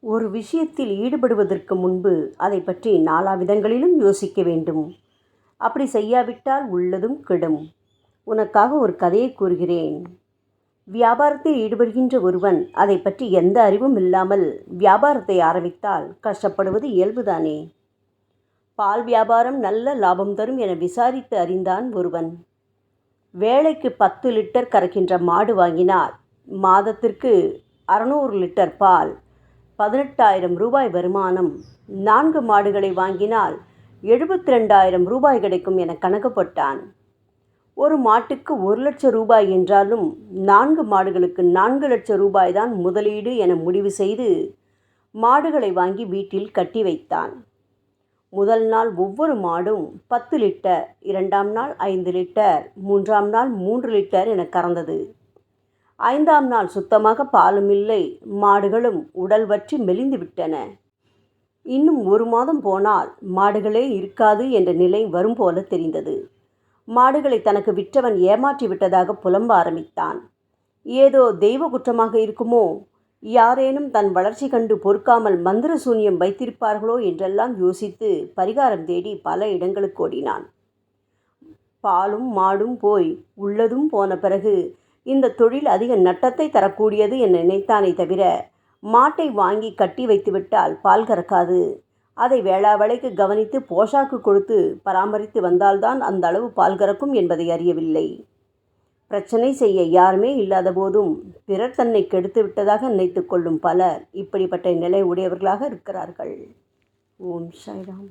ஒரு விஷயத்தில் ஈடுபடுவதற்கு முன்பு அதை பற்றி நாலாவிதங்களிலும் யோசிக்க வேண்டும். அப்படி செய்யாவிட்டால் உள்ளதும் கெடும். உனக்காக ஒரு கதையை கூறுகிறேன். வியாபாரத்தில் ஈடுபடுகின்ற ஒருவன் அதை பற்றி எந்த அறிவும் இல்லாமல் வியாபாரத்தை ஆரம்பித்தால் கஷ்டப்படுவது இயல்புதானே. பால் வியாபாரம் நல்ல லாபம் தரும் என விசாரித்து அறிந்தான் ஒருவன். வேளைக்கு 10 லிட்டர் கறக்கின்ற மாடு வாங்கினார். மாதத்திற்கு 600 லிட்டர் பால், 18,000 ரூபாய் வருமானம். 4 மாடுகளை வாங்கினால் 72,000 ரூபாய் கிடைக்கும் என கணக்கு போட்டான். ஒரு மாட்டுக்கு 1 லட்சம் ரூபாய் என்றாலும் 4 மாடுகளுக்கு 4 லட்சம் ரூபாய் தான் முதலீடு என முடிவு செய்து மாடுகளை வாங்கி வீட்டில் கட்டி வைத்தான். முதல் நாள் ஒவ்வொரு மாடும் 10 லிட்டர், 2ஆம் நாள் 5 லிட்டர், 3ஆம் நாள் 3 லிட்டர் என கறந்தது. 5ஆம் நாள் சுத்தமாக பாலும் இல்லை, மாடுகளும் உடல் வற்றி மெலிந்து விட்டன. இன்னும் 1 மாதம் போனால் மாடுகளே இருக்காது என்ற நிலை வரும் போல தெரிந்தது. மாடுகளை தனக்கு விற்றவன் ஏமாற்றி விட்டதாக புலம்ப ஆரம்பித்தான். ஏதோ தெய்வ குற்றமாக இருக்குமோ, யாரேனும் தன் வளர்ச்சி கண்டு பொறுக்காமல் மந்திர சூன்யம் வைத்திருப்பார்களோ என்றெல்லாம் யோசித்து பரிகாரம் தேடி பல இடங்களுக்கு ஓடினான். பாலும் மாடும் போய் உள்ளதும் போன பிறகு இந்த தொழில் அதிக நட்டத்தை தரக்கூடியது என நினைத்தானே தவிர, மாட்டை வாங்கி கட்டி வைத்துவிட்டால் பால் கறக்காது, அதை வேளாவேளைக்கு கவனித்து போஷாக்கு கொடுத்து பராமரித்து வந்தால்தான் அந்த அளவு பால் கறக்கும் என்பதை அறியவில்லை. பிரச்சனை செய்ய யாருமே இல்லாத போதும் பிறர் தன்னை கெடுத்து விட்டதாக நினைத்து கொள்ளும் பலர் இப்படிப்பட்ட நிலை உடையவர்களாக இருக்கிறார்கள். ஓம் சாய்ராம்.